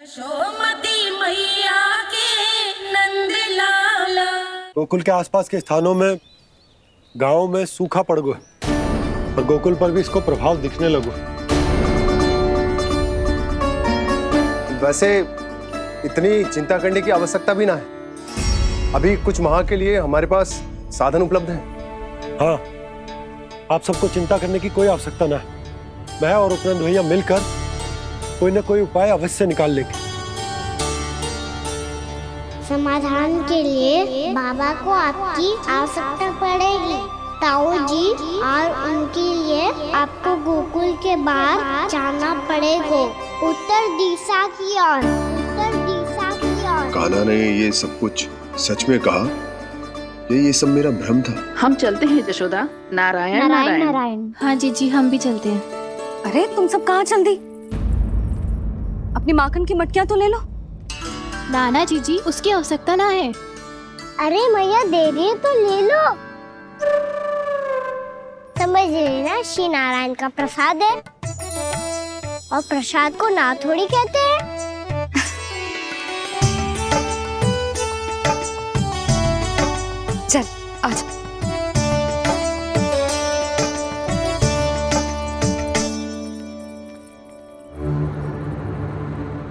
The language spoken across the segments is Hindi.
यशोमती मैया के नंद लाला। गोकुल के आसपास के स्थानों में, गांवों में सूखा पड़ गया और गोकुल पर भी इसको प्रभाव दिखने लगो। वैसे इतनी चिंता करने की आवश्यकता भी ना है। अभी कुछ माह के लिए हमारे पास साधन उपलब्ध है। हाँ, आप सबको चिंता करने की कोई आवश्यकता ना है। मैं और उपनंद भैया मिलकर कोई ना कोई उपाय अवश्य निकाल लेंगे। समाधान के लिए बाबा को आपकी आवश्यकता पड़ेगी। ताऊ जी और उनके लिए आपको गोकुल के बाहर जाना पड़ेगा, उत्तर दिशा की ओर। उत्तर दिशा की ओर। कान्हा ने ये सब कुछ सच में कहा? ये सब मेरा भ्रम था? हम चलते हैं जशोदा। नारायण नारायण नारायण। हाँ जीजी, हम भी चलते हैं। अरे तुम सब कहाँ चल दी? अपनी माखन की मटकियाँ तो ले लो। नाना जीजी, उसकी आवश्यकता ना है। अरे मैया दे रही है तो ले लो। समझ लेना, श्री नारायण का प्रसाद है और प्रसाद को ना थोड़ी कहते हैं। चल आजा।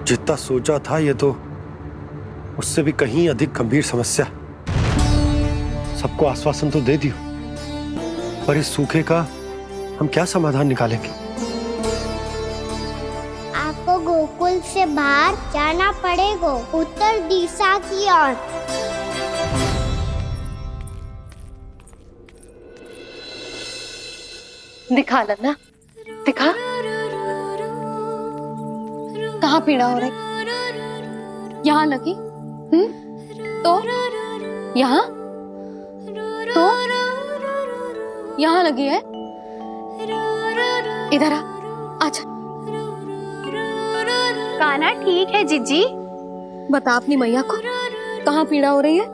जितना सोचा था ये तो उससे भी कहीं अधिक गंभीर समस्या। सबको आश्वासन तो दे दियो, पर इस सूखे का हम क्या समाधान निकालेंगे? आपको गोकुल से बाहर जाना पड़ेगा, उत्तर दिशा की ओर। दिखा लन्ना, दिखा। कहाँ पीड़ा हो रही? यहाँ लगी? तो यहाँ? तो यहाँ लगी है? इधर आ, आजा। कान्हा ठीक है जीजी। बता अपनी मैया को कहाँ पीड़ा हो रही है?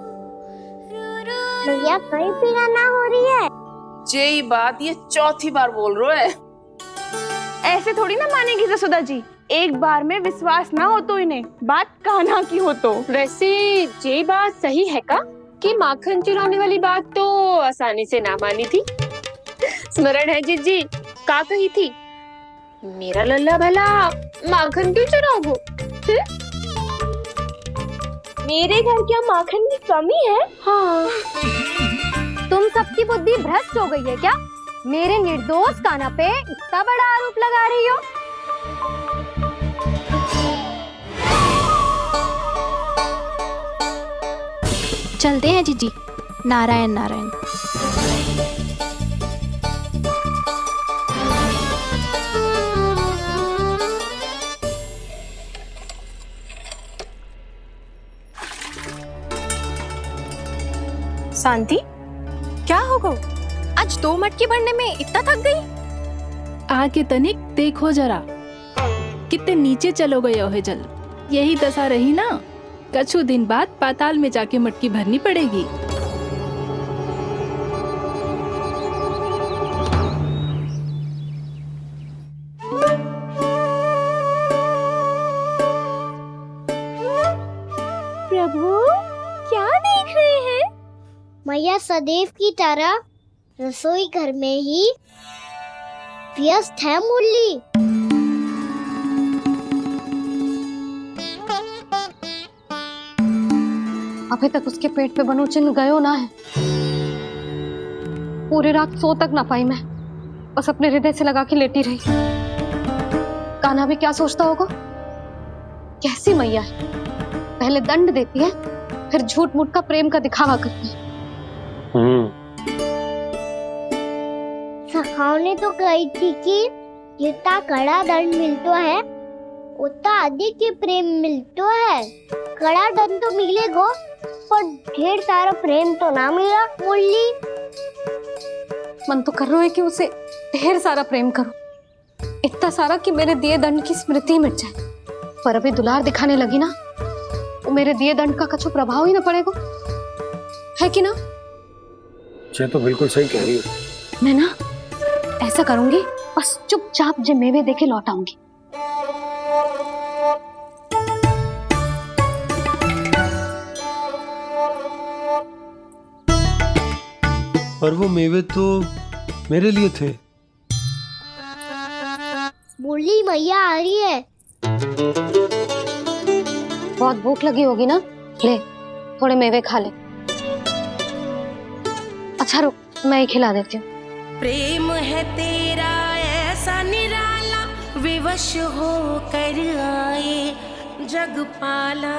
भैया कहीं पीड़ा ना हो रही है। यही बात ये चौथी बार बोल रहे है। ऐसे थोड़ी ना मानेगी जसोदा जी। एक बार में विश्वास ना हो तो इन्हें, बात कान्हा की हो तो। वैसे ये बात सही है का कि माखन चुराने वाली बात तो आसानी से ना मानी थी। स्मरण है जीजी, का कही थी? मेरा लल्ला भला माखन क्यों चुराओगे? मेरे घर क्या माखन की कमी है? हाँ। तुम सबकी बुद्धि भ्रष्ट हो गई है क्या? मेरे निर्दोष कान्हा पे इतना बड़ा आरोप लगा रही हो? चलते हैं जीजी। नारायण नारायण। शांति, क्या हो गो? आज 2 मटकी भरने में इतना थक गई? आके तनिक देखो जरा, कितने नीचे चलो गए हो जल। यही दशा रही ना, कछु दिन बाद पाताल में जाके मटकी भरनी पड़ेगी। प्रभु क्या देख रहे हैं? मैया सदैव की तरह रसोई घर में ही व्यस्त है मुरली। अभी तक उसके पेट पे बनो चिन्ह गयो ना है। पूरी रात सो तक ना पाई मैं, बस अपने हृदय से लगा के लेटी रही। कान्हा भी क्या सोचता होगा? कैसी मैया है, पहले दंड देती है, फिर झूठ मूठ का प्रेम का दिखावा करती है। सखाओ ने तो कही थी कि जितना कड़ा दंड मिलता है उतना अधिक ही प्रेम मिलता है। कड़ा दंड तो मिलेगा पर ढेर सारा प्रेम तो ना मिला मुरली। मन तो कर रहा है कि उसे ढेर सारा प्रेम करो, इतना सारा कि मेरे दिए दंड की स्मृति मिट जाए। पर अभी दुलार दिखाने लगी ना, वो मेरे दिए दंड का कछु प्रभाव ही ना पड़ेगा, है कि ना? ये तो बिल्कुल सही कह रही हो। मैं ना ऐसा करूंगी, बस चुपचाप जे मेवे देके लौट आऊंगी। पर वो मेवे तो मेरे लिए थे। बोली मैया आ रही है। बहुत भूख लगी होगी ना, ले थोड़े मेवे खा ले। अच्छा रुक, मैं ही खिला देती हूँ। प्रेम है तेरा ऐसा निराला, विवश हो कर आए जग पाला।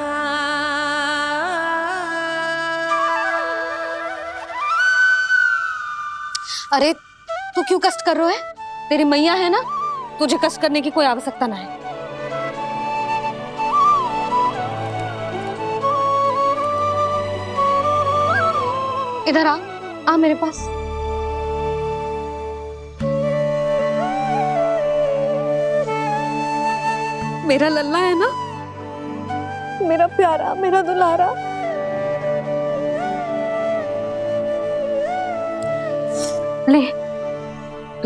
अरे तू क्यों कष्ट कर रहा है? तेरी मैया है ना, तुझे कष्ट करने की कोई आवश्यकता ना है। इधर आ मेरे पास। मेरा लल्ला है ना, मेरा प्यारा, मेरा दुलारा।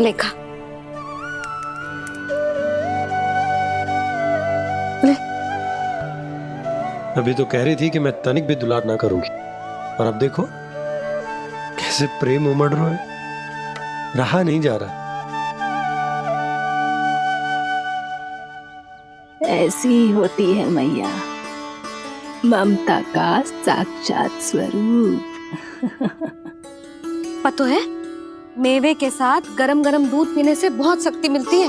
ले खा। ले। अभी तो कह रही थी कि मैं तनिक भी दुलार ना करूंगी, और अब देखो कैसे प्रेम उमड़ रहा है, रहा नहीं जा रहा। ऐसी ही होती है मैया, ममता का साक्षात स्वरूप। पता है, मेवे के साथ गरम गरम दूध पीने से बहुत शक्ति मिलती है।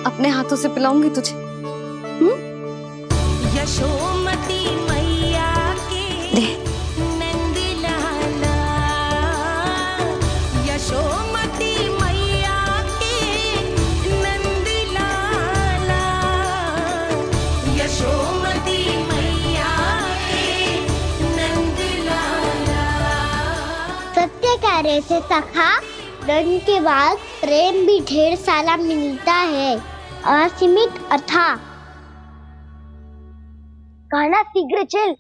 अपने हाथों से पिलाऊंगी तुझे। यशोमती मैया के नंद लाला, यशोमती मैया के नंद लाला, यशोमती मैया के नंद लाला। सत्य कह रहे थे सखा, दंड के बाद प्रेम भी ढेर सारा मिलता है, असीमित अथाह। गाना शीघ्र चल,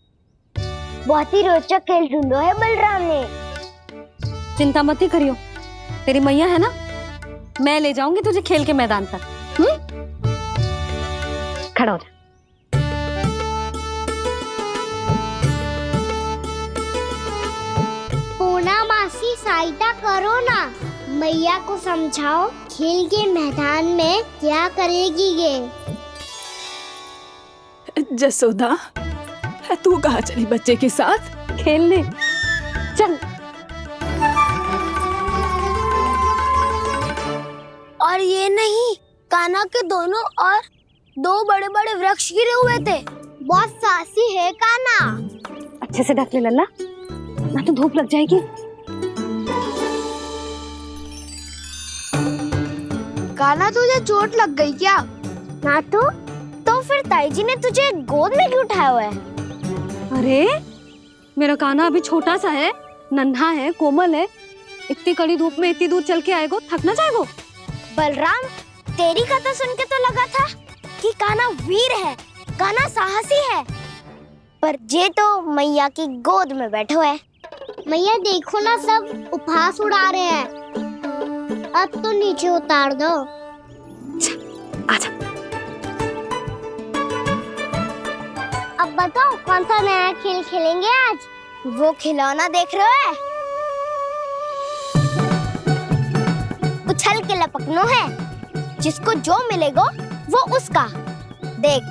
बहुत ही रोचक खेल ढूंढो है बलराम ने। चिंता मत ही करियो, तेरी मैया है ना, मैं ले जाऊंगी तुझे खेल के मैदान तक। खड़ा हो जा। पूना मासी सहायता करो ना, मैया को समझाओ खेल के मैदान में क्या करेगी ये। जसोदा, तू कहाँ चली बच्चे के साथ? खेलने चल। और ये नहीं, कान्हा के दोनों और दो बड़े बड़े वृक्ष गिरे हुए थे। बहुत साहसी है कान्हा। अच्छे से ढक ले लल्ला, ना तो धूप लग जाएगी। कान्हा तुझे चोट लग गई क्या? ना तो फिर ताई जी ने तुझे गोद में क्यों उठाया हुआ है? अरे मेरा कान्हा अभी छोटा सा है, नन्हा है, कोमल है। इतनी कड़ी धूप में इतनी दूर चल के आएगो, थक ना जाएगो। बलराम, तेरी कथा सुन के तो लगा था कि कान्हा वीर है, कान्हा साहसी है, पर जे तो मैया की गोद में बैठो है। मैया देखो ना, सब उपहास उड़ा रहे हैं। अब तो नीचे उतार दो। आजा। अब बताओ कौन सा नया खेल खेलेंगे आज? वो खिलौना देख रहे हो? उछल के लपकनो है, जिसको जो मिलेगा वो उसका। देख।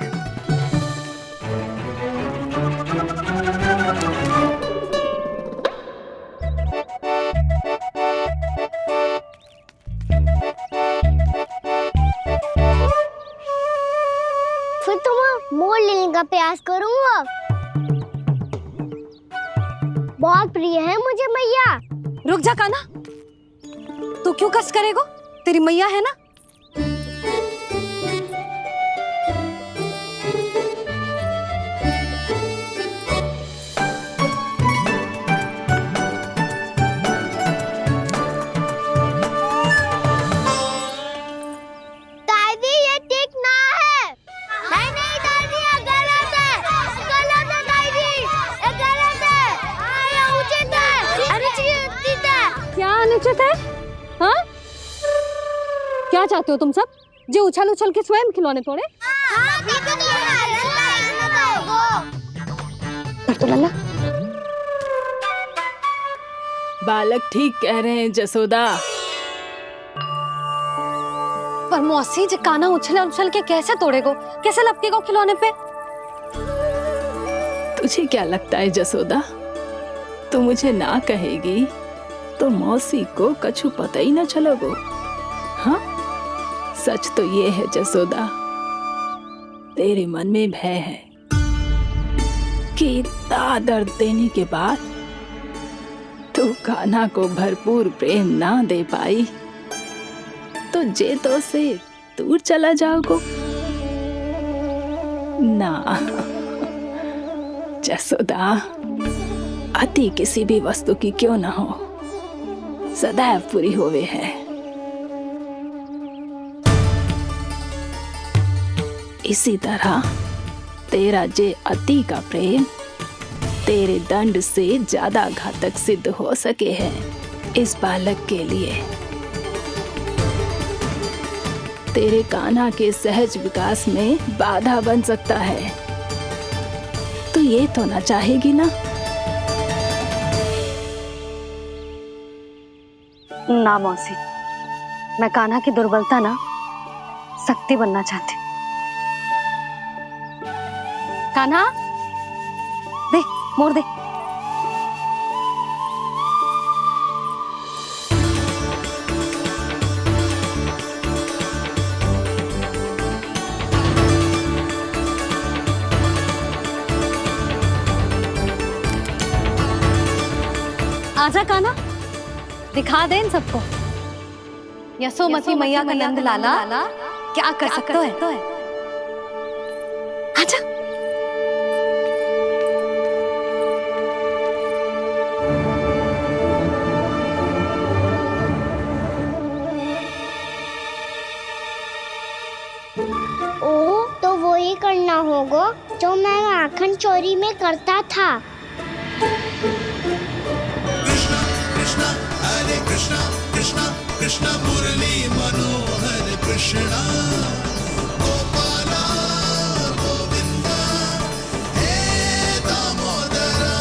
फिर तुम मोड़ लेने का प्रयास करूंगा। बहुत प्रिय है मुझे मैया। रुक जा कान्हा, तू क्यों कष्ट करेगो? तेरी मैया है ना। दादी ये ठीक ना है। नहीं दादी, ये गलत है। गलत है दादी, ये गलत है। ये उचित है, अनुचित है। क्या अनुचित है? हाँ? क्या चाहते हो तुम सब? जो उछल उछल के स्वयं खिलौने तोड़े? तो लल्ला बालक ठीक कह रहे हैं जसोदा। पर मौसी जी काना उछल उछल के कैसे तोड़ेगो, कैसे लपकेगो खिलौने पे? तुझे क्या लगता है जसोदा, तू मुझे ना कहेगी तो मौसी को कछु पता ही न चलोगो। हाँ, सच तो ये है जसोदा, तेरे मन में भय है कि इतना दर्द देने के बाद तू कान्हा को भरपूर प्रेम ना दे पाई तो जेतो से दूर चला जाओगो ना। जसोदा, अति किसी भी वस्तु की क्यों ना हो, सदैव पूरी होवे है। इसी तरह तेरा जे अति का प्रेम तेरे दंड से ज्यादा घातक सिद्ध हो सके है इस बालक के लिए। तेरे कान्हा के सहज विकास में बाधा बन सकता है, तो ये तो ना चाहेगी ना? ना मौसी, मैं कान्हा की दुर्बलता ना शक्ति बनना चाहती। कान्हा, दे मोड़ दे। आजा कान्हा, दिखा दे इन सबको यशोमती मैया का नंद लाला क्या कर सकता है। आजा। ओ, तो वो ही करना होगा जो मैं माखन चोरी में करता था। कृष्ण मुरली मनोहर कृष्णा गोपाला गोविंदा हे दामोदरा।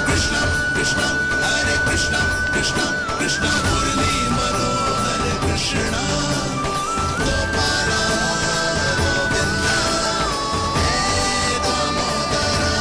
कृष्ण कृष्ण हरे कृष्ण कृष्ण कृष्ण मुरली मनोहर कृष्णा गोपाला गोविंदा हे दामोदरा।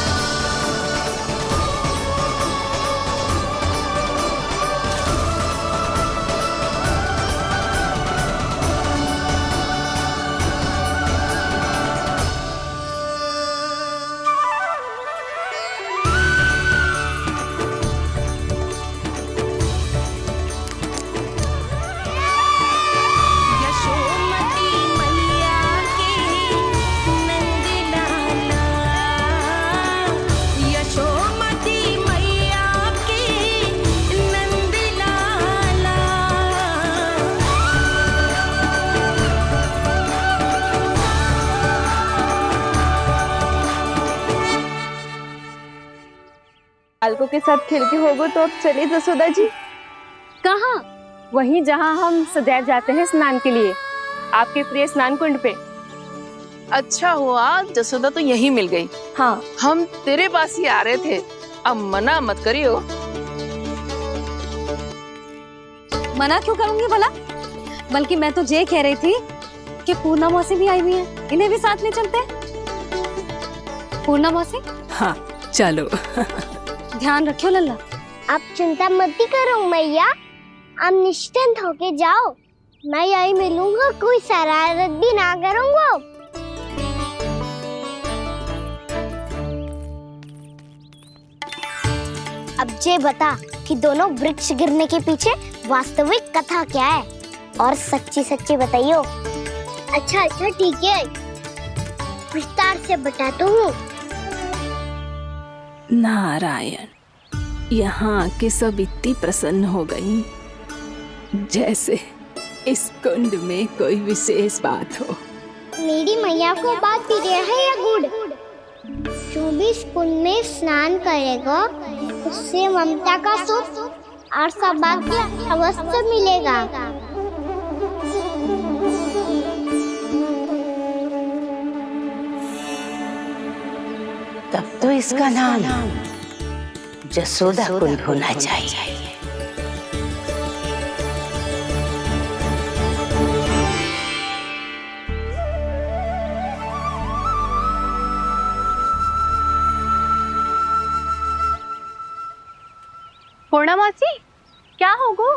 बालकों के साथ खेल के होगो तो अब चलिए जसोदा जी। कहाँ? वहीं जहाँ हम सदैव जाते हैं स्नान के लिए, आपके प्रिय स्नान कुंड पे। अच्छा हुआ जसोदा तो यहीं मिल गई। हाँ, हम तेरे पास ही आ रहे थे, अब मना मत करियो। मना क्यों करूंगी भला? बल्कि मैं तो ये कह रही थी कि पूर्णा मौसी भी आई हुई है, इन्हें भी साथ ले चलते हैं। पूर्णा मौसी, हाँ चलो। ध्यान रखियो लल्ला। आप चिंता मत करो मैया, आप निश्चिंत होके जाओ, मैं यही मिलूंगा, कोई शरारत भी ना करूंगा। अब ये बता कि दोनों वृक्ष गिरने के पीछे वास्तविक कथा क्या है, और सच्ची सच्ची बताइयो। अच्छा अच्छा ठीक है, विस्तार से बताता हूँ। नारायण, यहाँ के सब इतनी प्रसन्न हो गई जैसे इस कुंड में कोई विशेष बात हो। मेरी मैया को बात प्रिय है या गुड़? जो भी इस कुंड में स्नान करेगा उससे ममता का सुख और सौभाग्य अवश्य मिलेगा। तब तो इसका नाम जसोदा कुंड होना चाहिए। पूर्णा मासी, क्या होगो?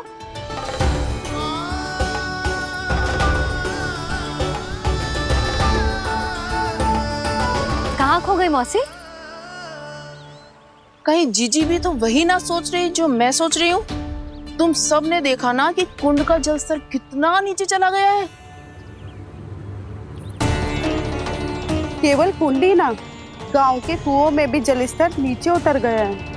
कहाँ खो गई मौसी? कहीं जीजी भी तो वही ना सोच रही जो मैं सोच रही हूँ। तुम सब ने देखा ना कि कुंड का जलस्तर कितना नीचे चला गया है। केवल कुंड ही ना, गांव के कुओं में भी जलस्तर नीचे उतर गया है।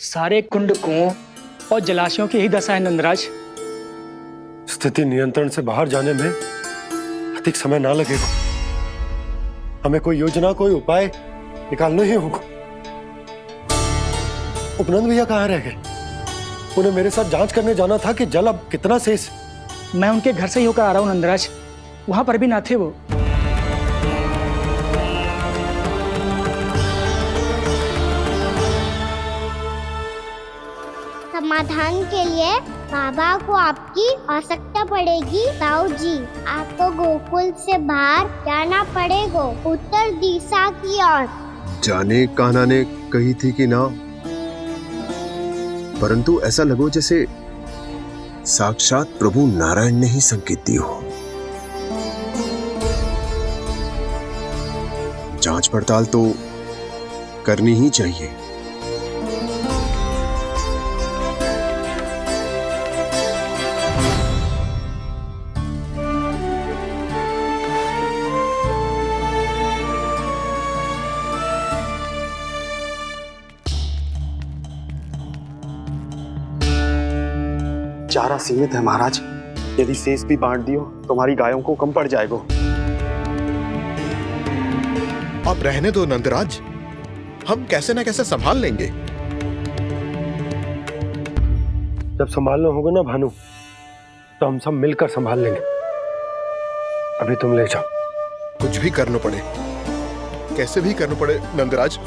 सारे कुंड, कुओं और जलाशयों की ही दशा है नंदराज। स्थिति नियंत्रण से बाहर जाने में अधिक समय ना लगेगा। हमें कोई योजना, कोई उपाय निकालना ही होगा। उपनंद भैया कहाँ रह गए? उन्हें मेरे साथ जांच करने जाना था कि जल अब कितना शेष। मैं उनके घर से ही होकर आ रहा हूँ नंदराज, वहां पर भी ना थे वो। समाधान के लिए बाबा को आपकी आवश्यकता पड़ेगी। ताऊ जी, आपको गोकुल से बाहर जाना पड़ेगा, उत्तर दिशा की ओर। जाने कान्हा ने कही थी कि ना, परंतु ऐसा लगो जैसे साक्षात प्रभु नारायण ने ही संकेत दी हो। जांच पड़ताल तो करनी ही चाहिए। चारा सीमित है महाराज, यदि शेष भी बांट दियो तो हमारी गायों को कम पड़ जाएगा। आप रहने दो नंदराज, हम कैसे ना कैसे संभाल लेंगे। जब संभालना होगा ना भानु, तो हम सब मिलकर संभाल लेंगे। अभी तुम ले जाओ। कुछ भी करना पड़े, कैसे भी करना पड़े नंदराज,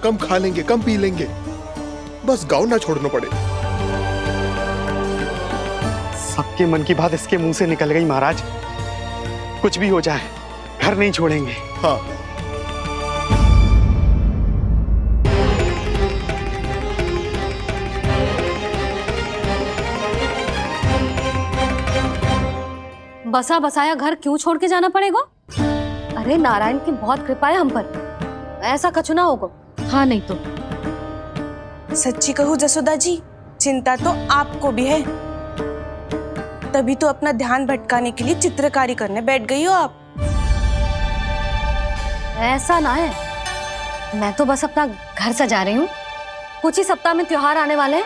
कम खा लेंगे, कम पी लेंगे, बस गाँव ना छोड़ना पड़े। सबके मन की बात इसके मुंह से निकल गई महाराज। कुछ भी हो जाए, घर नहीं छोड़ेंगे। हाँ, बसा बसाया घर क्यों छोड़ के जाना पड़ेगा? अरे नारायण की बहुत कृपा है हम पर, ऐसा कछु ना होगा। हाँ नहीं तो सच्ची कहूँ जसोदा जी, चिंता तो आपको भी है, तभी तो अपना ध्यान भटकाने के लिए चित्रकारी करने बैठ गई हो आप। ऐसा ना है, मैं तो बस अपना घर सजा रही हूँ। कुछ ही सप्ताह में त्योहार आने वाले हैं।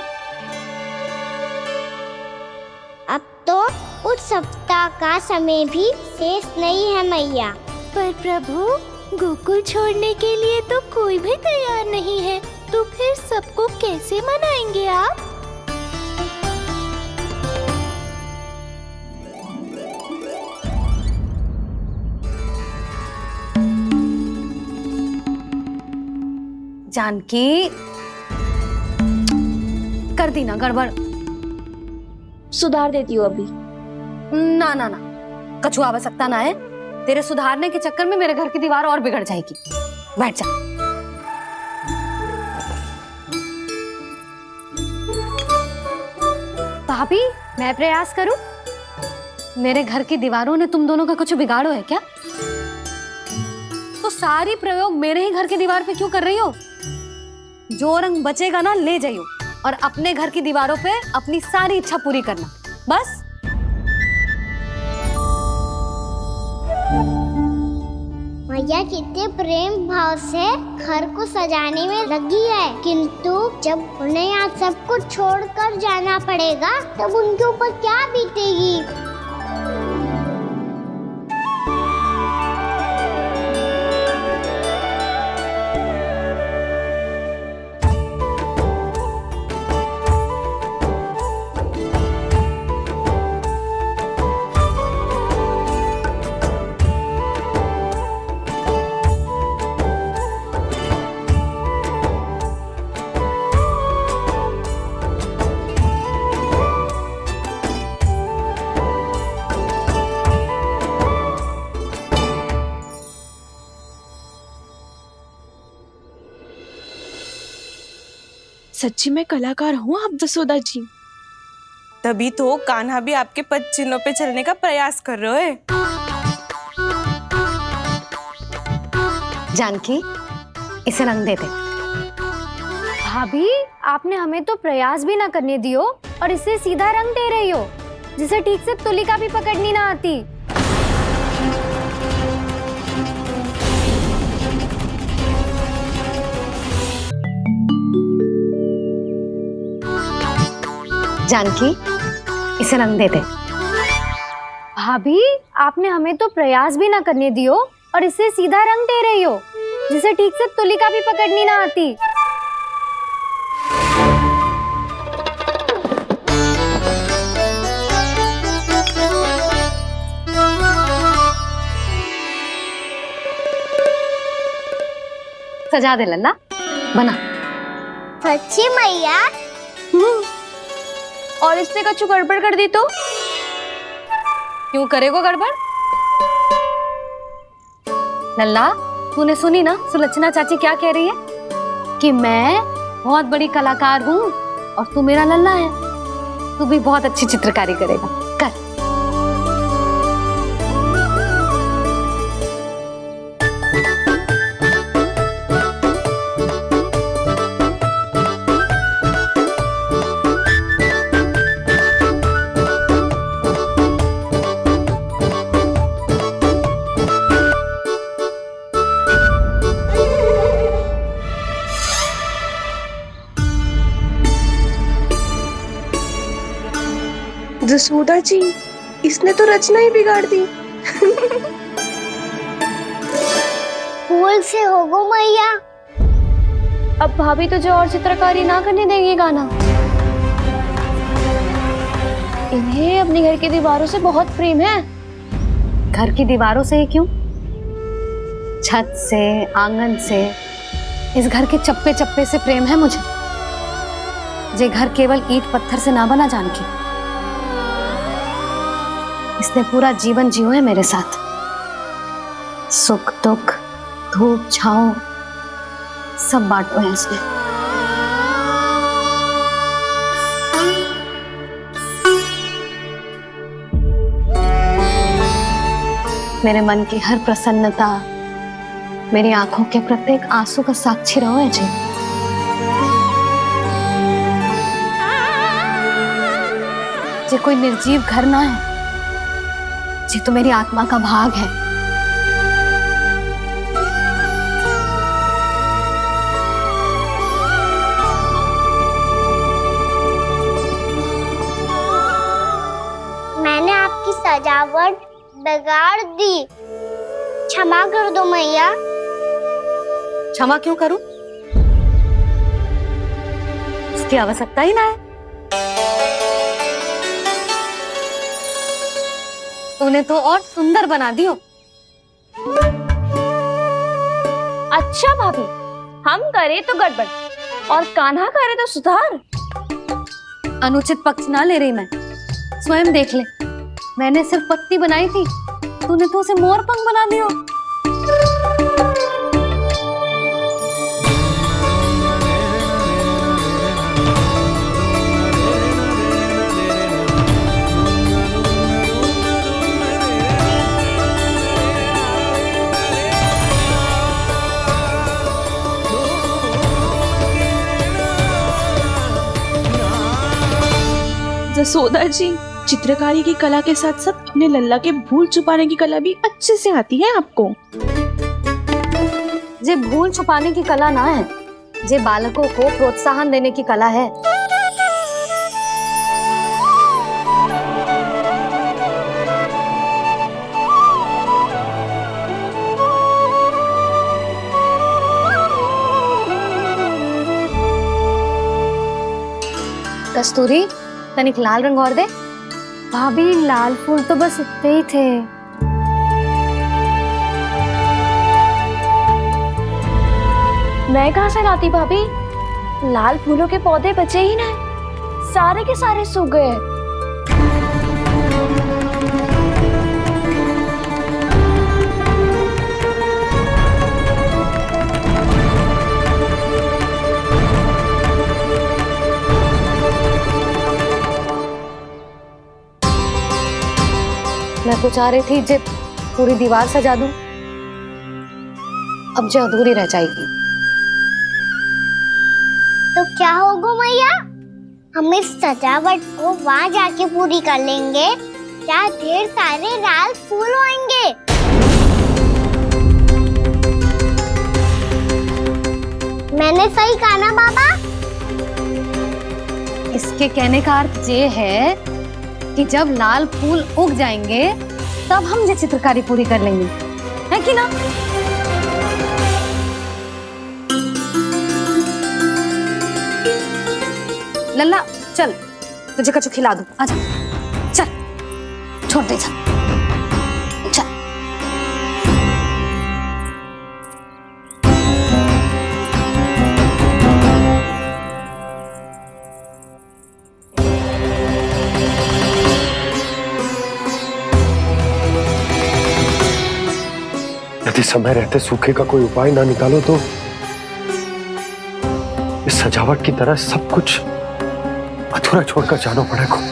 अब तो उस सप्ताह का समय भी शेष नहीं है मैया। पर प्रभु, गोकुल छोड़ने के लिए तो कोई भी तैयार नहीं है, तो फिर सबको कैसे मनाएंगे आप? जानकी, कर दी ना गड़बड़। सुधार देती हूँ अभी। ना ना ना, कछु आवश्यकता ना है। तेरे सुधारने के चक्कर में मेरे घर की दीवार और बिगड़ जाएगी। बैठ जा। भाभी, मैं प्रयास करूं? मेरे घर की दीवारों ने तुम दोनों का कुछ बिगाड़ो है क्या? तो सारी प्रयोग मेरे ही घर की दीवार पे क्यों कर रही हो? जो रंग बचेगा ना ले जाइयो, और अपने घर की दीवारों पे अपनी सारी इच्छा पूरी करना, बस। मैया कितने प्रेम भाव से घर को सजाने में लगी है, किंतु जब उन्हें यहाँ सब कुछ छोड़कर जाना पड़ेगा तब उनके ऊपर क्या बीतेगी? सच्ची में कलाकार हूँ आप जसोदा जी। तभी तो कान्हा भी आपके पद चिन्हों पे चलने का प्रयास कर रहे है। जानकी, इसे रंग दे दे। भाभी, आपने हमें तो प्रयास भी ना करने दियो और इसे सीधा रंग दे रही हो, जिसे ठीक से तुलिका भी पकड़नी ना आती। जानकी, इसे रंग दे दे। भाभी, आपने हमें तो प्रयास भी ना करने दियो और इसे सीधा रंग दे रही हो, जिसे ठीक से तुलिका भी पकड़नी ना आती। सजा दे लल्ला, बना। सच्ची मैया? और इसने कछु गड़बड़ कर दी तो? क्यों करेगो गड़बड़? लल्ला, तूने सुनी ना सुलक्षणा चाची क्या कह रही है? कि मैं बहुत बड़ी कलाकार हूँ और तू मेरा लल्ला है। तू भी बहुत अच्छी चित्रकारी करेगा, कर। जसोदा जी, इसने तो रचना ही बिगाड़ दी। फूल से होगो मैया। अब भाभी तुझे और चित्रकारी ना करने देंगी गाना। इन्हें अपने घर की दीवारों से बहुत प्रेम है। घर की दीवारों से ही क्यों? छत से, आंगन से, इस घर के चप्पे चप्पे से प्रेम है मुझे। ये घर केवल ईंट पत्थर से ना बना जानकी। इसने पूरा जीवन जियो है मेरे साथ। सुख दुख, धूप छांव सब बांटो है इसने। मेरे मन की हर प्रसन्नता, मेरी आंखों के प्रत्येक आंसू का साक्षी रहो है जी। ये कोई निर्जीव घर ना है, ये तो मेरी आत्मा का भाग है। मैंने आपकी सजावट बिगाड़ दी, क्षमा कर दो मैया। क्षमा क्यों करूं? इसकी आवश्यकता ही ना है। तूने तो और सुंदर बना दियो। अच्छा भाभी, हम करे तो गड़बड़ और कान्हा करे तो सुधार। अनुचित पक्ष ना ले रही मैं, स्वयं देख ले। मैंने सिर्फ पत्ती बनाई थी, तूने तो उसे मोर पंख बना दियो। जसोदा जी, चित्रकारी की कला के साथ साथ अपने लल्ला के भूल छुपाने की कला भी अच्छे से आती है आपको। ये भूल छुपाने की कला ना है, ये बालकों को प्रोत्साहन देने की कला है। कस्तूरी, तनिक लाल रंग और दे। भाभी, लाल फूल तो बस इतने ही थे। मैं कहाँ से लाती भाभी? लाल फूलों के पौधे बचे ही ना, सारे के सारे सूख गए। मैं तो चाह रही थी जे पूरी दीवार सजा दूं, अब जो अधूरी रह जाएगी। तो क्या होगा मैया, हम इस सजावट को वहाँ जाके पूरी कर लेंगे, क्या ढेर सारे लाल फूल होंगे। मैंने सही कहा ना बाबा? इसके कहने का अर्थ ये है कि जब लाल फूल उग जाएंगे तब हम ये चित्रकारी पूरी कर लेंगे, है कि ना? लल्ला चल, तुझे कछु खिला दूं, आजा चल, छोड़ दे चल। यदि समय रहते सूखे का कोई उपाय ना निकालो तो इस सजावट की तरह सब कुछ अधूरा छोड़कर जाना पड़ेगा।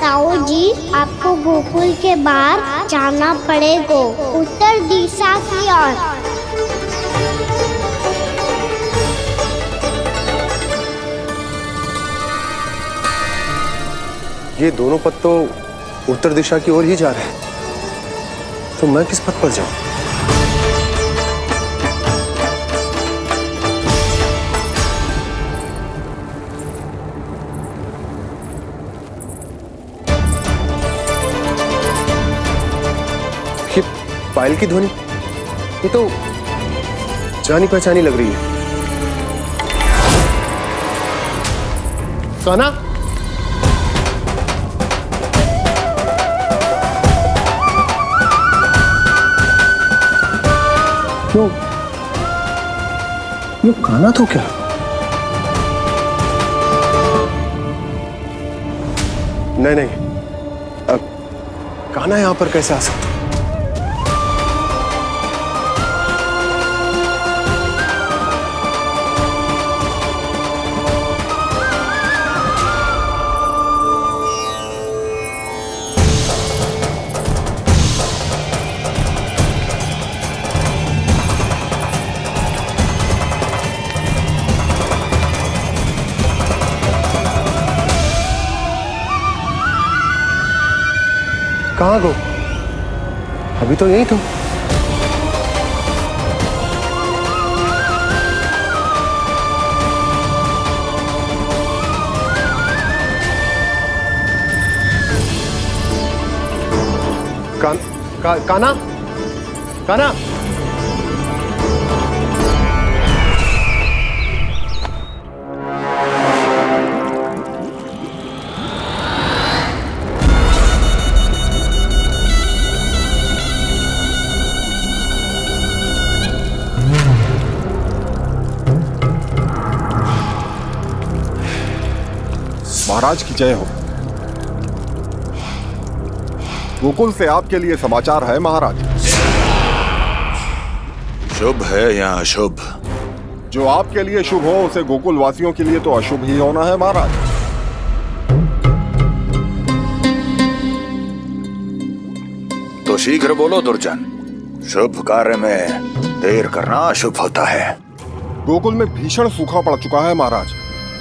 ताऊ जी, आपको गोकुल के बाहर जाना पड़ेगा, उत्तर दिशा की ओर। ये दोनों पथ तो उत्तर दिशा की ओर ही जा रहे हैं, तो मैं किस पथ पर जाऊं? ये पायल की ध्वनि, ये तो जानी पहचानी लग रही है। कान्हा, ये कान्हा तो क्या? नहीं, अब कान्हा यहां पर कैसे आ सकता? कहाँ गो? अभी तो यही तो। कान्हा, कान्हा, महाराज की जय हो। गोकुल से आपके लिए समाचार है महाराज। शुभ है या अशुभ? जो आपके लिए शुभ हो उसे गोकुल वासियों के लिए तो अशुभ ही होना है महाराज। तो शीघ्र बोलो दुर्जन, शुभ कार्य में देर करना अशुभ होता है। गोकुल में भीषण सूखा पड़ चुका है महाराज।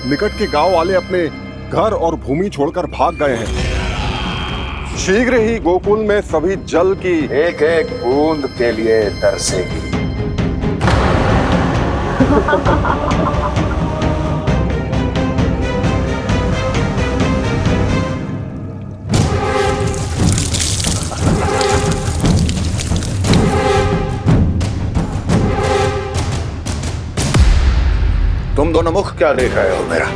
निकट के गांव वाले अपने घर और भूमि छोड़कर भाग गए हैं। शीघ्र ही गोकुल में सभी जल की एक एक बूंद के लिए तरसेगी। तुम दोनों मुख क्या देख रहे हो मेरा?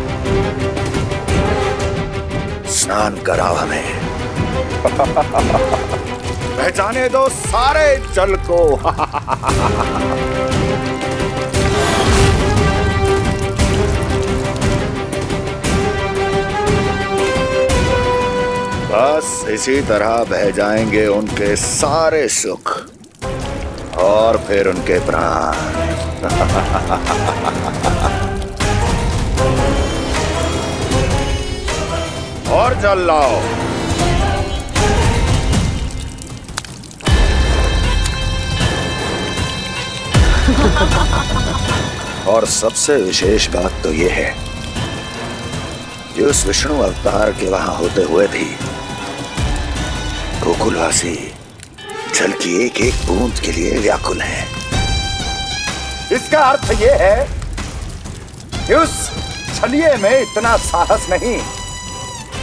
स्नान कराओ हमें। पहचाने दो सारे जल को। बस इसी तरह बह जाएंगे उनके सारे सुख और फिर उनके प्राण। और जल लाओ। और सबसे विशेष बात तो ये है कि उस विष्णु अवतार के वहां होते हुए भी गोकुलवासी जल की एक एक बूंद के लिए व्याकुल है। इसका अर्थ यह है कि उस छलिए में इतना साहस नहीं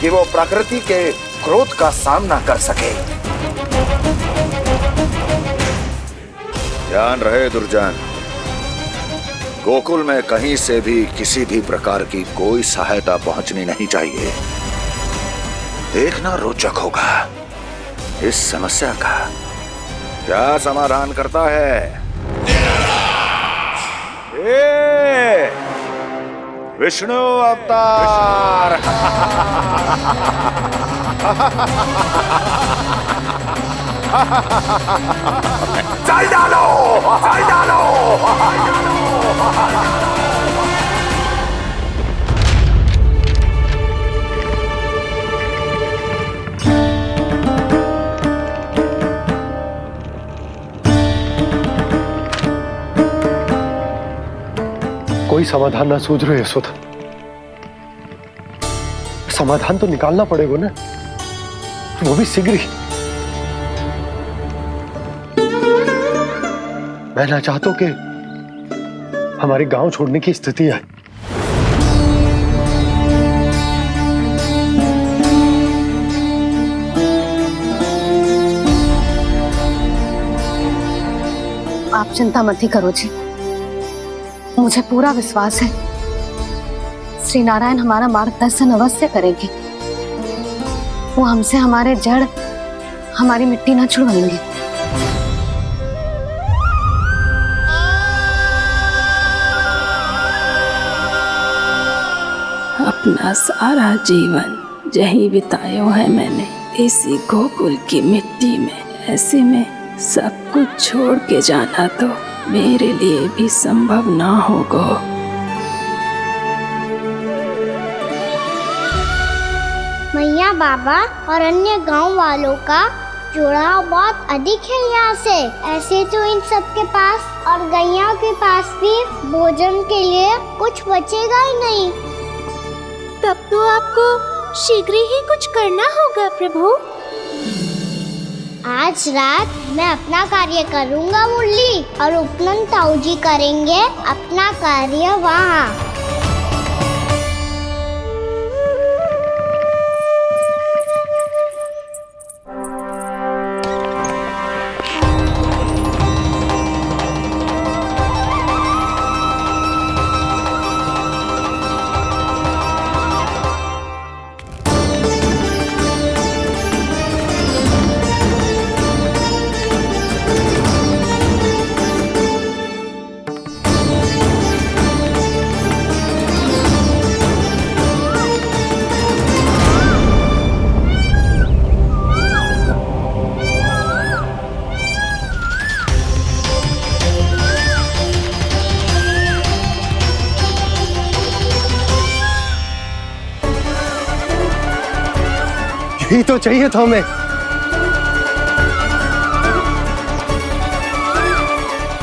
कि वो प्रकृति के क्रोध का सामना कर सके। ध्यान रहे दुर्जन, गोकुल में कहीं से भी किसी भी प्रकार की कोई सहायता पहुंचनी नहीं चाहिए। देखना रोचक होगा इस समस्या का क्या समाधान करता है। ये विष्णु अवतार। चल डालो, चल डालो। कोई समाधान ना सूझ रहे यशोदा। समाधान तो निकालना पड़ेगा ना, वो भी शीघ्र ही। मैं ना चाहता कि हमारे गांव छोड़ने की स्थिति आए। आप चिंता मत ही करो जी, मुझे पूरा विश्वास है श्री नारायण हमारा मार्गदर्शन अवश्य करेंगे। वो हमसे हमारे जड़, हमारी मिट्टी ना छुड़वाएंगे। अपना सारा जीवन यही बिताया है मैंने इसी गोकुल की मिट्टी में। ऐसे में सब कुछ छोड़ के जाना तो मेरे लिए भी संभव ना होगा। मैया, बाबा और अन्य गांव वालों का जुड़ाव बहुत अधिक है यहाँ से। ऐसे तो इन सब के पास और गैया के पास भी भोजन के लिए कुछ बचेगा ही नहीं। तब तो आपको शीघ्र ही कुछ करना होगा प्रभु। आज रात मैं अपना कार्य करूँगा मुरली, और उपनंद ताऊ जी करेंगे अपना कार्य वहाँ। यही तो चाहिए था हमें।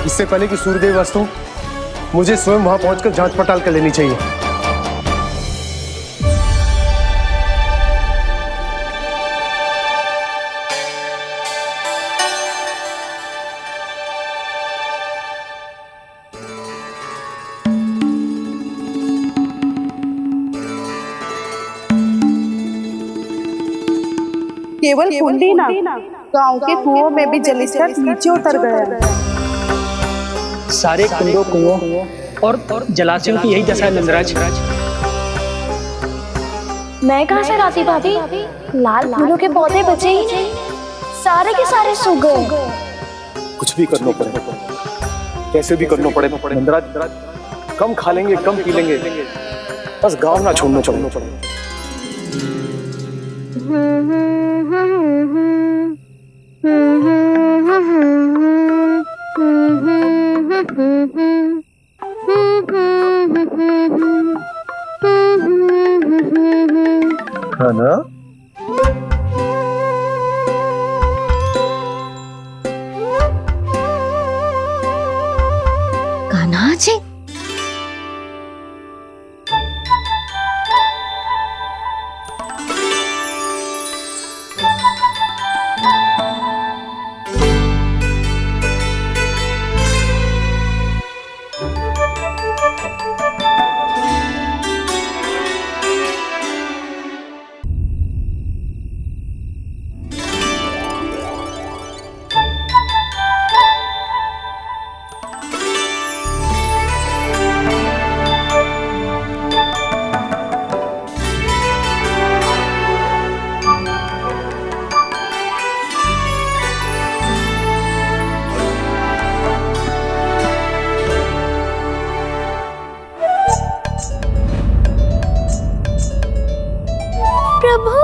इससे पहले कि सूर्यदेव अस्त हो, मुझे स्वयं वहां पहुंचकर जांच पड़ताल कर लेनी चाहिए। केवल कुंडी ना, गांव के कुओं में भी जलस्तर नीचे उतर गया। सारे कुंडों, कुओं और जलाशयों की यही दशा है नंदराज। मैं कहाँ से लाती भाभी? लाल फूलों के पौधे बचे ही नहीं। सारे के सारे सो गए। कुछ भी करना पड़ेगा, कैसे भी करना पड़ेगा। नंदराज, कम खा लेंगे, कम पी लेंगे, बस गाँव ना छोड़ना पड़ेगा। है ना? कान्हा जी, प्रभु,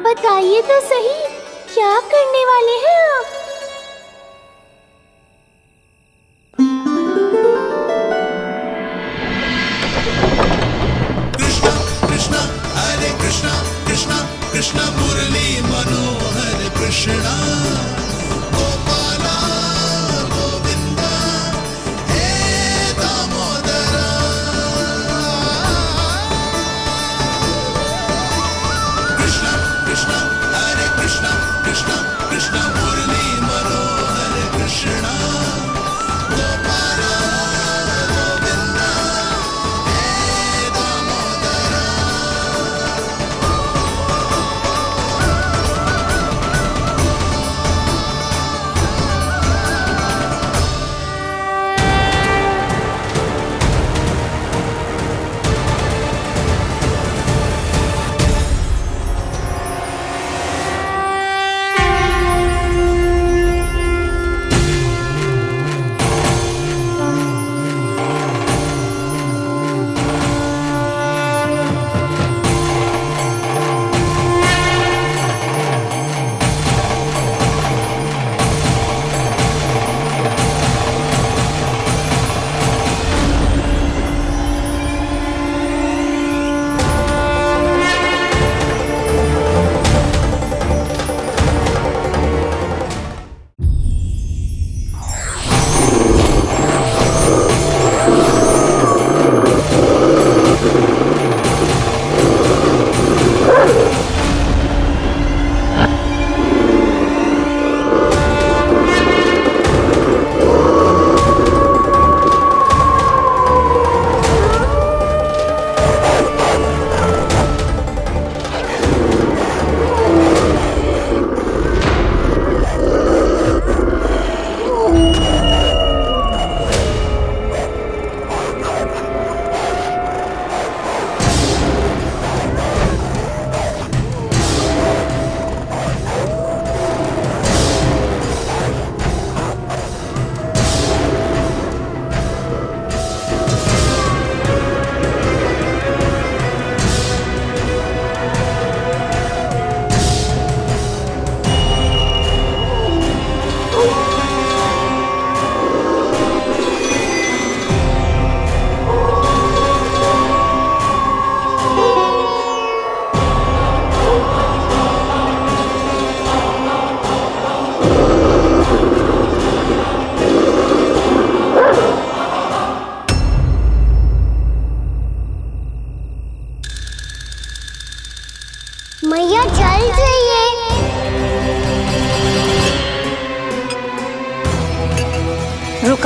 बताइए तो सही, क्या करने वाले हैं आप? कृष्णा कृष्णा हरे कृष्णा कृष्णा कृष्णा मुरली मनोहर कृष्णा गोपाला गोविंदा हे दामोदरा। कृष्णा कृष्णा हरे कृष्णा कृष्णा कृष्णा मुरली मनोहर कृष्णा गोपाला गोविंदा हे दामोदरा।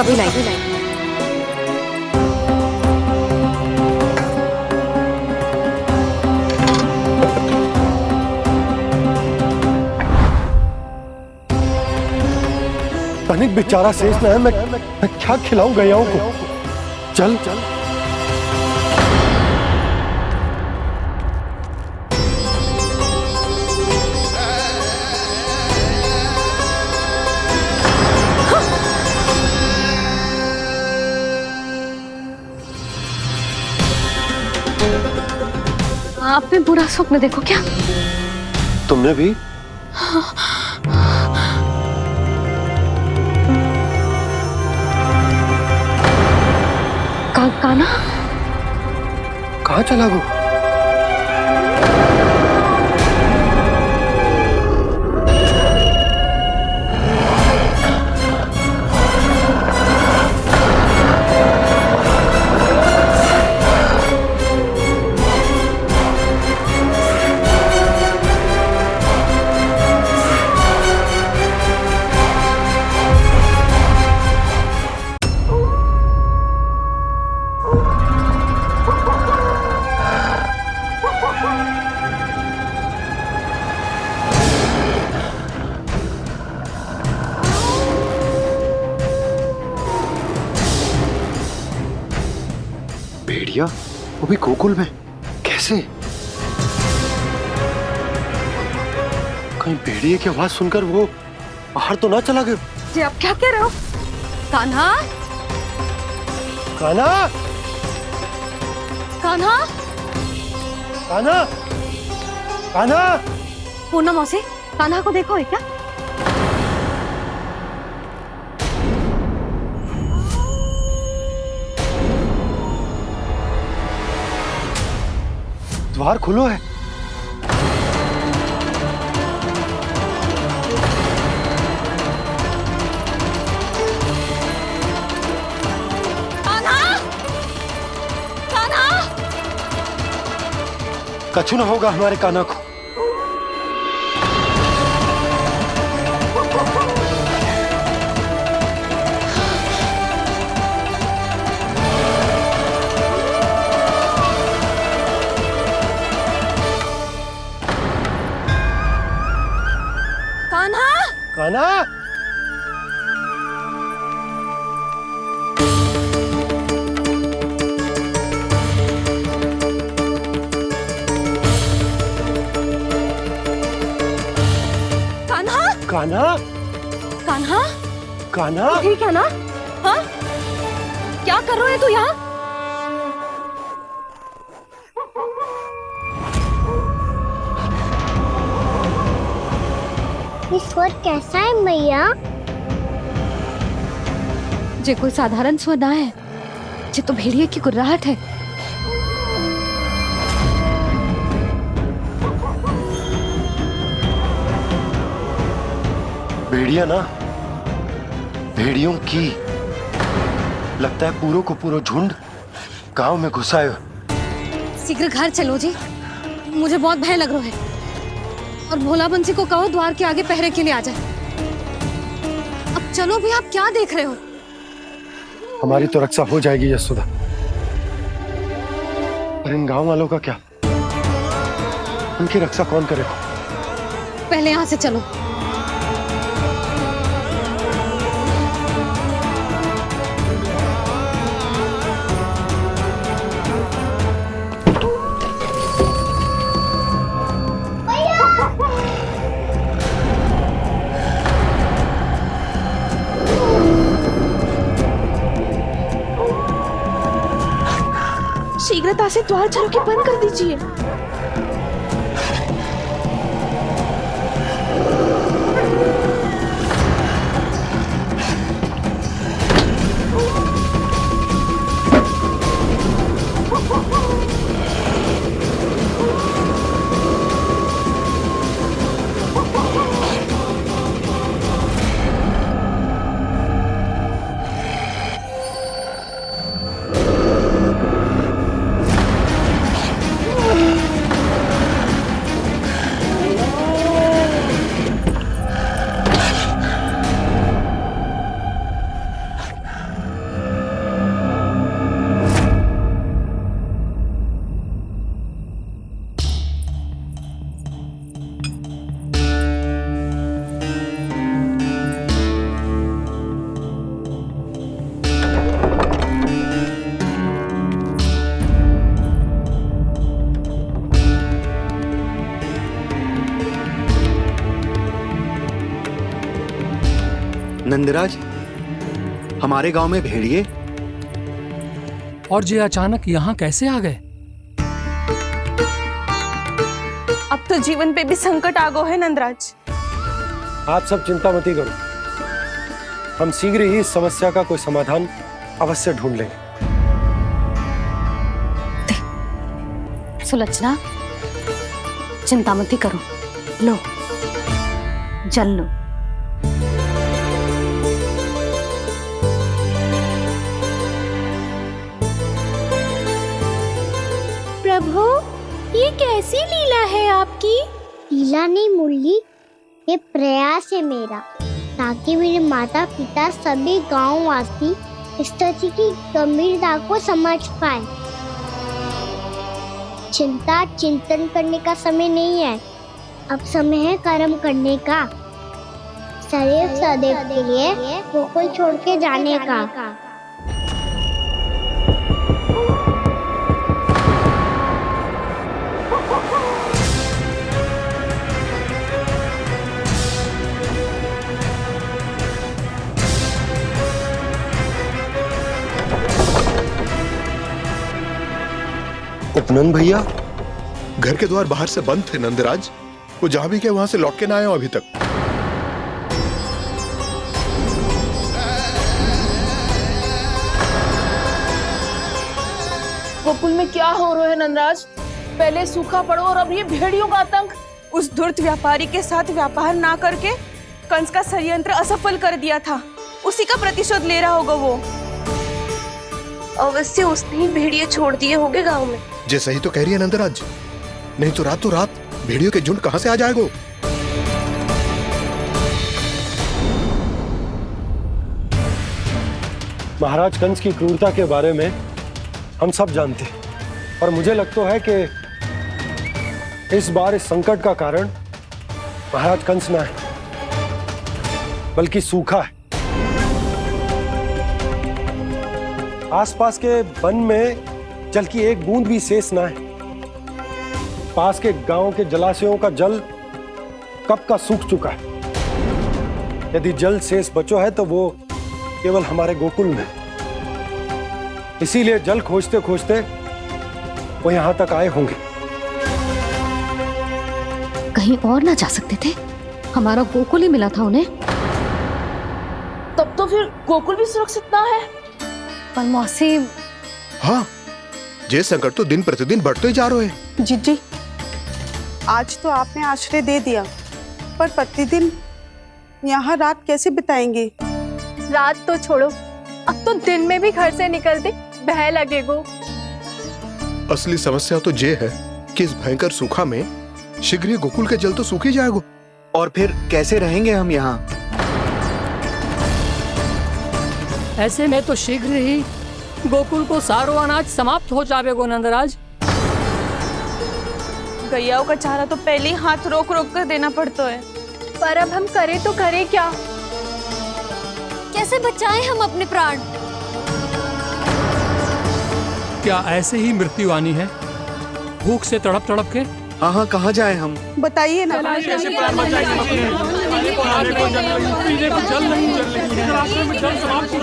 अभी लाई। तनिक बेचारा शेष ना है, मैं क्या खिलाऊं गयाओं को। चल चल आपने बुरा स्वप्न देखो क्या? तुमने भी? काना कहाँ चला गो? भेड़िया वो भी गोकुल में कैसे? कहीं भेड़िए की आवाज सुनकर वो बाहर तो ना चला गया? जी आप क्या कह रहे हो? कान्हा, कान्हा, कान्हा, कान्हा, कान्हा। पूनम मौसी, कान्हा को देखो है क्या? द्वार खुलो है। कान्हा, कान्हा, कछु ना होगा हमारे कान्हा को। कान्हा, कान्हा, कान्हा, कान्हा, कान्हा। ठीक है ना? हाँ? क्या कर रहे हो तू यहाँ? स्वर कैसा है मैया? जे कोई साधारण स्वर ना है, जे तो भेड़िए की गुर्राहट है। भेड़िया ना, भेड़ियों की लगता है पूरो को पूरो झुंड गांव में घुसा है। शीघ्र घर चलो जी, मुझे बहुत भय लग रहा है। और भोला बंसी को कहो द्वार के आगे पहरे के लिए आ जाए। अब चलो भी, आप क्या देख रहे हो? हमारी तो रक्षा हो जाएगी यशोदा, पर इन गांव वालों का क्या? उनकी रक्षा कौन करेगा? पहले यहाँ से चलो। शीघ्रता से द्वार चारों के बंद कर दीजिए। नंदराज, हमारे गांव में भेड़िए और ये अचानक यहाँ कैसे आ गए? अब तो जीवन पे भी संकट आ गो है नंदराज। आप सब चिंता मत करो, हम शीघ्र ही इस समस्या का कोई समाधान अवश्य ढूंढ लेंगे। सुलक्षणा, चिंता मत करो, लो जल लो। प्रभु, ये कैसी लीला है आपकी? लीला नहीं मुरली, ये प्रयास है मेरा, ताकि मेरे माता पिता सभी गांव वासी स्थिति की गंभीरता को समझ पाए। चिंता चिंतन करने का समय नहीं है, अब समय है कर्म करने का, सदैव सदैव के लिए गोकुल छोड़ के जाने का। उपनंद भैया, घर के द्वार बाहर से बंद थे नंदराज, वो जहां भी गए वहां से लौट के ना आए हो अभी तक। गोकुल में क्या हो रहा है नंदराज? पहले सूखा पड़ो और अब ये भेड़ियों का आतंक। उस धूर्त व्यापारी के साथ व्यापार ना करके कंस का षड्यंत्र असफल कर दिया था, उसी का प्रतिशोध ले रहा होगा वो। अवश्य उसने ही भेड़िए छोड़ दिए होंगे गांव में। जैसा ही तो कह रही है नंदराज, नहीं तो रात भेड़ियों के झुंड कहां से आ जाएगा? महाराज कंस की क्रूरता के बारे में हम सब जानते हैं, और मुझे लगता है कि इस बार इस संकट का कारण महाराज कंस ना है, बल्कि सूखा है। आसपास के वन में जल की एक बूंद भी शेष ना है। पास के गांव के जलाशयों का जल कब का सूख चुका है। यदि जल शेष बचो है तो वो केवल हमारे गोकुल में। इसीलिए जल खोजते खोजते वो यहां तक आए होंगे। कहीं और ना जा सकते थे? हमारा गोकुल ही मिला था उन्हें। तब तो फिर गोकुल भी सुरक्षित ना है। पर मौसी, हाँ, ये संकट तो दिन प्रतिदिन बढ़ते ही जा रहे हैं। जीजी, आज तो आपने आश्रय दे दिया, पर प्रतिदिन यहाँ रात कैसे बिताएंगे? रात तो छोड़ो, अब तो दिन में भी घर से निकलते भय लगेगो। असली समस्या तो ये है कि इस भयंकर सूखा में शीघ्र ही गोकुल के जल तो सूख ही जाएगा। और फिर कैसे रहेंगे हम यहाँ? ऐसे में तो शीघ्र ही गोकुल को सारो अनाज समाप्त हो जाएगा नंदराज। गैयाओं का चारा तो पहले ही हाथ रोक रोक कर देना पड़ता है। पर अब हम करें तो करें क्या? कैसे बचाएं हम अपने प्राण? क्या ऐसे ही मृत्यु आनी है, भूख से तड़प तड़प के? हाँ हाँ, कहाँ जाए हम? बताइए ना। कैसे प्राण बचाएं अपने? खाने को जल नहीं, पीने को जल नहीं, रास्ते में जल समाप्त हो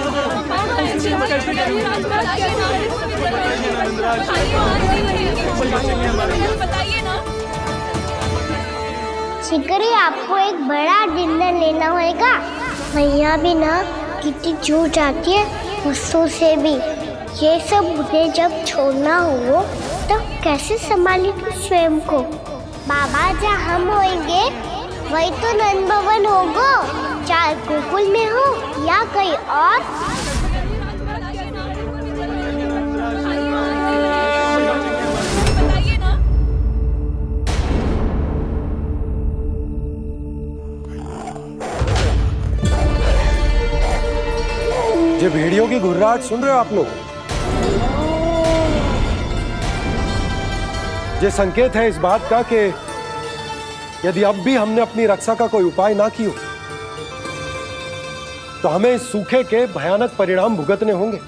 शीघ्र ही आपको एक बड़ा डिनर लेना होगा। मैया भी ना कितनी झूठ आती है गुस्सों से भी। ये सब उन्हें जब छोड़ना हो तो कैसे संभाली तू स्वयं को? बाबा जहाँ हम होंगे वही तो नंद भवन होगा, चाहे गोकुल में हो या कहीं और। ये भेड़ियों की घुर्राहट सुन रहे हो आप लोग? ये संकेत है इस बात का कि यदि अब भी हमने अपनी रक्षा का कोई उपाय ना किया तो हमें इस सूखे के भयानक परिणाम भुगतने होंगे।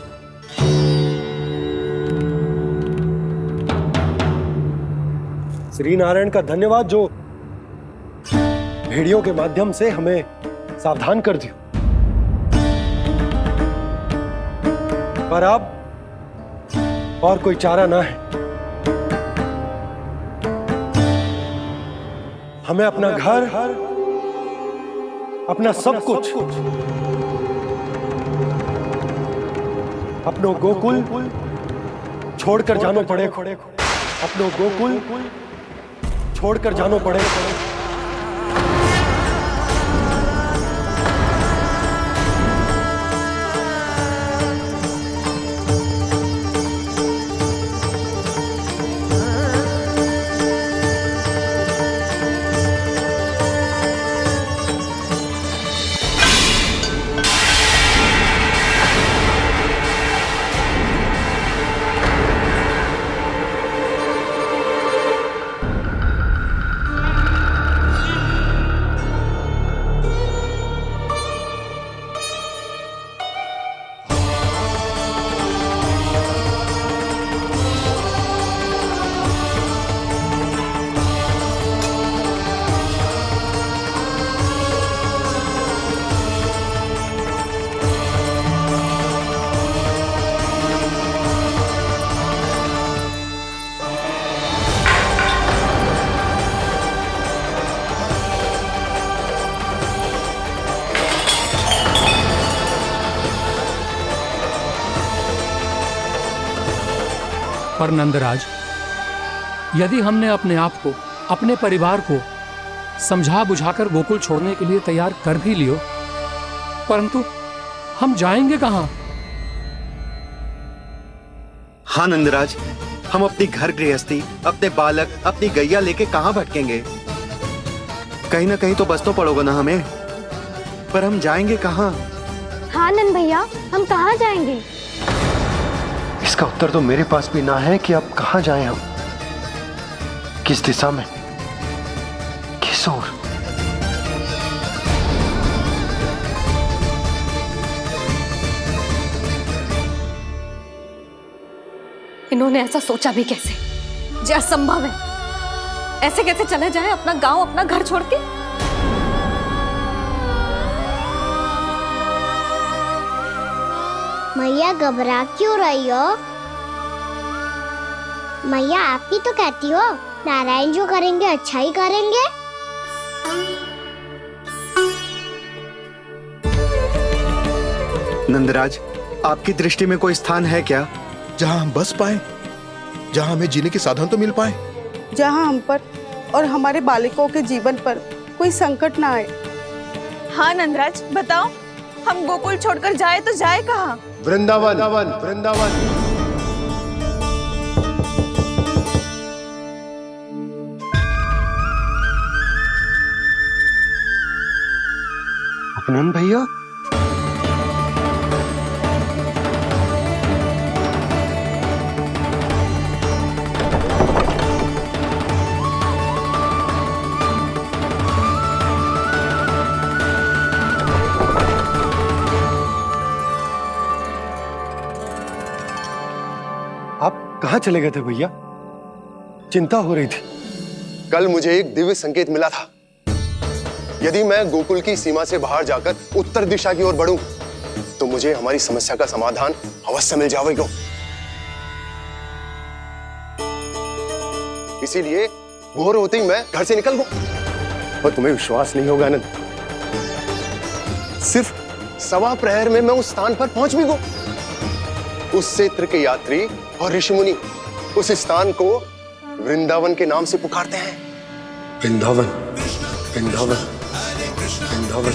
श्री नारायण का धन्यवाद जो भेड़ियों के माध्यम से हमें सावधान कर दिया। पर अब और कोई चारा ना है। हमें अपना घर, अपना सब कुछ, अपनो गोकुल छोड़कर जानो पड़े। अपनो गोकुल छोड़कर जानो पड़े। पर नंदराज, यदि हमने अपने आप को, अपने परिवार को समझा बुझाकर गोकुल छोड़ने के लिए तैयार कर भी लियो, परंतु हम जाएंगे कहां? हाँ नंदराज, हम अपनी घर गृहस्थी, अपने बालक, अपनी गैया लेके कहां भटकेंगे? कहीं ना कहीं तो बस तो पड़ोगे ना हमें, पर हम जाएंगे कहां? हाँ नंद भैया, हम कहाँ जाएंगे? इसका उत्तर तो मेरे पास भी ना है कि अब कहां जाएं हम, किस दिशा में, किस ओर। इन्होंने ऐसा सोचा भी कैसे? जो असंभव है। ऐसे कैसे चले जाएं अपना गांव, अपना घर छोड़ के? मैया घबरा क्यों रही हो? मैया आप ही तो कहती हो नारायण जो करेंगे अच्छा ही करेंगे। नंदराज, आपकी दृष्टि में कोई स्थान है क्या जहां हम बस पाए, जहां हमें जीने के साधन तो मिल पाए, जहाँ हम पर और हमारे बालकों के जीवन पर कोई संकट ना आए? हाँ नंदराज, बताओ, हम गोकुल छोड़कर जाए तो जाए कहाँ? वृंदावन, वृंदावन। अपनन भैया, आप कहां चले गए थे भैया? चिंता हो रही थी। कल मुझे एक दिव्य संकेत मिला था। यदि मैं गोकुल की सीमा से बाहर जाकर उत्तर दिशा की ओर बढ़ूं, तो मुझे हमारी समस्या का समाधान अवश्य मिल जाएगा। इसीलिए भोर होते ही मैं घर से निकल गया। पर तुम्हें विश्वास नहीं होगा आनंद, सिर्फ 1.25 प्रहर में मैं उस स्थान पर पहुंच भी गया। उस क्षेत्र के यात्री और ऋषि मुनि उस स्थान को वृंदावन के नाम से पुकारते हैं। वृंदावन, वृंदावन, वृंदावन।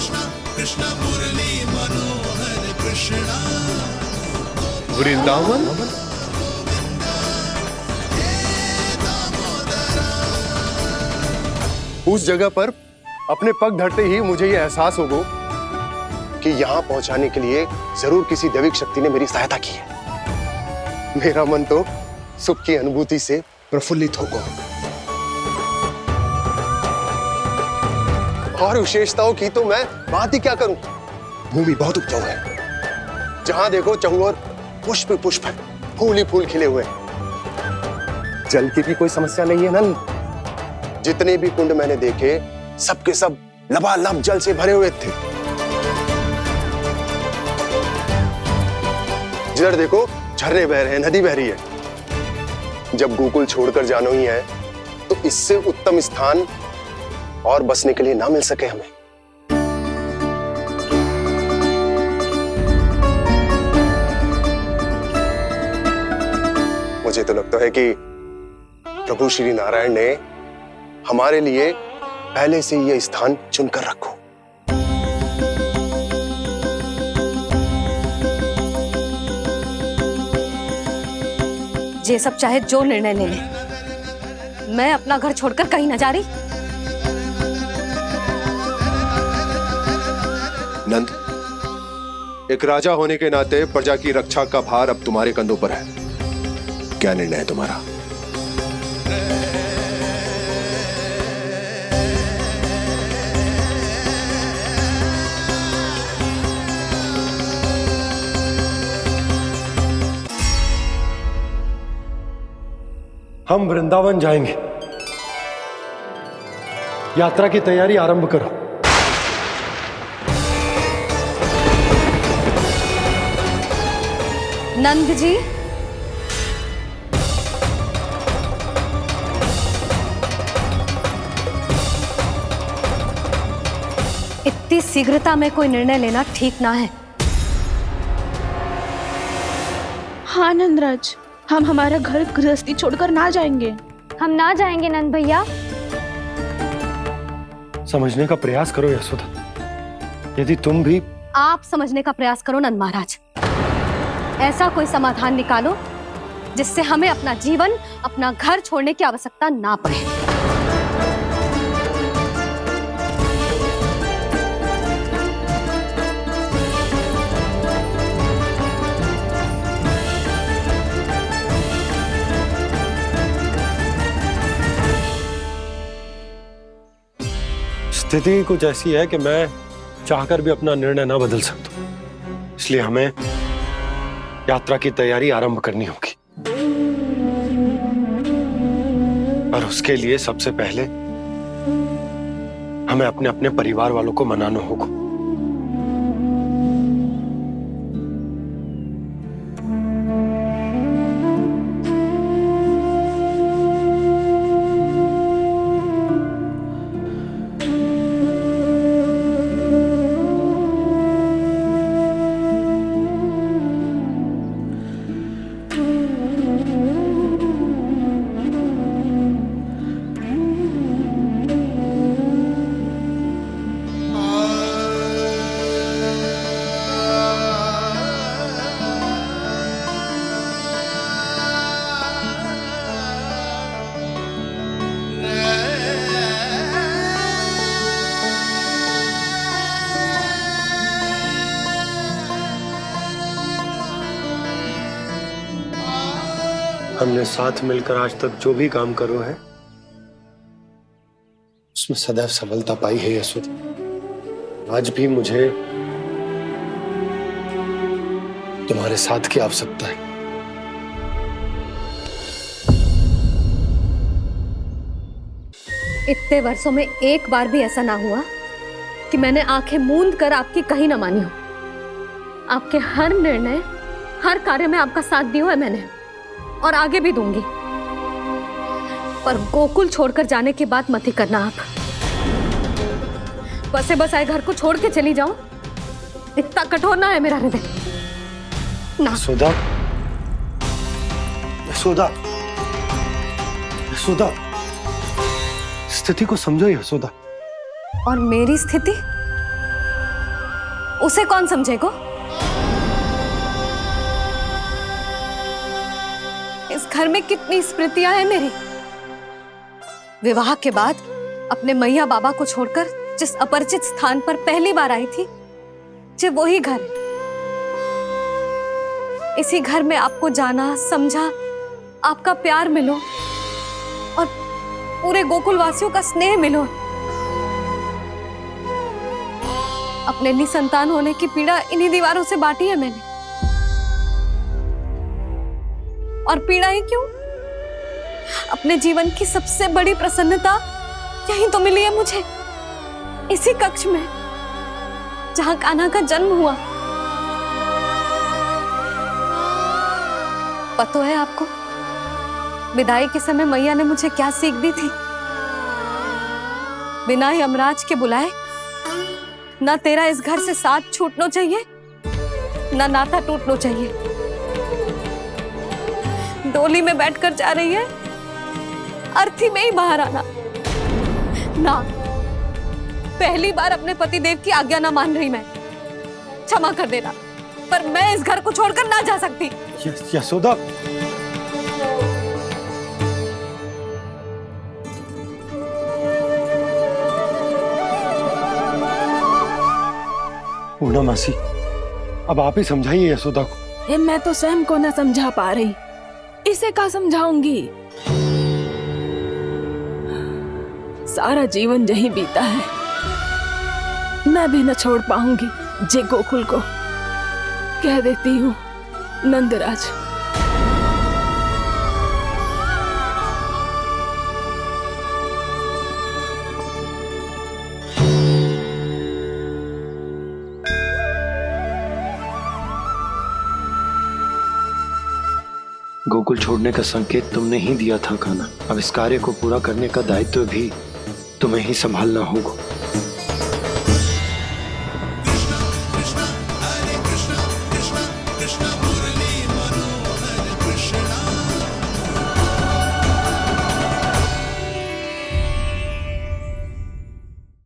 वृंदावन। उस जगह पर अपने पग धरते ही मुझे यह एहसास होगा कि यहां पहुंचाने के लिए जरूर किसी दैविक शक्ति ने मेरी सहायता की है। मेरा मन तो सुख की अनुभूति से प्रफुल्लित होगा। और विशेषताओं की तो मैं बात ही क्या करूं। भूमि बहुत उपजाऊ है, जहां देखो चहुओर पुष्प पुष्प है, फूल ही फूल खिले हुए हैं। जल की भी कोई समस्या नहीं है नंद। जितने भी कुंड मैंने देखे, सबके सब लबालब जल से भरे हुए थे। जिधर देखो झरने बह रहे हैं, नदी बह रही है। जब गोकुल छोड़कर जाना ही है तो इससे उत्तम स्थान और बसने के लिए ना मिल सके हमें। मुझे तो लगता है कि प्रभु श्री नारायण ने हमारे लिए पहले से यह स्थान चुनकर रखो। ये सब चाहे जो निर्णय ले ले, मैं अपना घर छोड़कर कहीं न जा रही। नंद, एक राजा होने के नाते प्रजा की रक्षा का भार अब तुम्हारे कंधों पर है। क्या निर्णय है तुम्हारा? हम वृंदावन जाएंगे। यात्रा की तैयारी आरंभ करो। नंद जी, इतनी शीघ्रता में कोई निर्णय लेना ठीक ना है। हाँ नंदराज, हम हमारा घर गृहस्थी छोड़कर ना जाएंगे। हम ना जाएंगे नंद भैया। समझने का प्रयास करो यशोदा। यदि तुम भी आप समझने का प्रयास करो नंद महाराज। ऐसा कोई समाधान निकालो जिससे हमें अपना जीवन, अपना घर छोड़ने की आवश्यकता ना पड़े। स्थिति कुछ ऐसी है कि मैं चाहकर भी अपना निर्णय ना बदल सकता, इसलिए हमें यात्रा की तैयारी आरंभ करनी होगी। और उसके लिए सबसे पहले हमें अपने अपने परिवार वालों को मनाना होगा। हमने साथ मिलकर आज तक जो भी काम करो है उसमें सदैव सफलता पाई है यशोदा। आज भी मुझे तुम्हारे साथ की आवश्यकता है। इतने वर्षों में एक बार भी ऐसा ना हुआ कि मैंने आंखें मूंद कर आपकी कहीं ना मानी हो। आपके हर निर्णय, हर कार्य में आपका साथ दिया है मैंने, और आगे भी दूंगी। पर गोकुल छोड़कर जाने की बात मत ही करना आप। बसे बसाए घर को छोड़ के चली जाऊं, इतना कठोर ना है मेरा हृदय ना। यशोदा, यशोदा, यशोदा, स्थिति को समझो यशोदा। और मेरी स्थिति उसे कौन समझेगा? इस घर में कितनी स्मृतियां हैं मेरी। विवाह के बाद अपने मैया बाबा को छोड़कर जिस अपरिचित स्थान पर पहली बार आई थी, जो वही घर। इसी घर में आपको जाना, समझा, आपका प्यार मिलो और पूरे गोकुल वासियों का स्नेह मिलो। अपने निसंतान होने की पीड़ा इन्हीं दीवारों से बांटी है मैंने। और पीड़ा ही क्यों? अपने जीवन की सबसे बड़ी प्रसन्नता यहीं तो मिली है मुझे, इसी कक्ष में जहां कान्हा का जन्म हुआ। पता है आपको विदाई के समय मैया ने मुझे क्या सीख दी थी? बिना यमराज के बुलाए ना तेरा इस घर से साथ छूटना चाहिए, ना नाता टूटना चाहिए। डोली में बैठकर जा रही है, अर्थी में ही बाहर आना ना। पहली बार अपने पति देव की आज्ञा ना मान रही मैं, क्षमा कर देना, पर मैं इस घर को छोड़कर ना जा सकती। यशोदा, पूर्णा मासी, अब आप ही समझाइए यशोदा को। मैं तो स्वयं को न समझा पा रही, इसे क्या समझाऊंगी? सारा जीवन यही बीता है, मैं भी न छोड़ पाऊंगी जे गोकुल को। कह देती हूँ नंदराज। गोकुल छोड़ने का संकेत तुमने ही दिया था कान्हा। अब इस कार्य को पूरा करने का दायित्व भी तुम्हें ही संभालना होगा।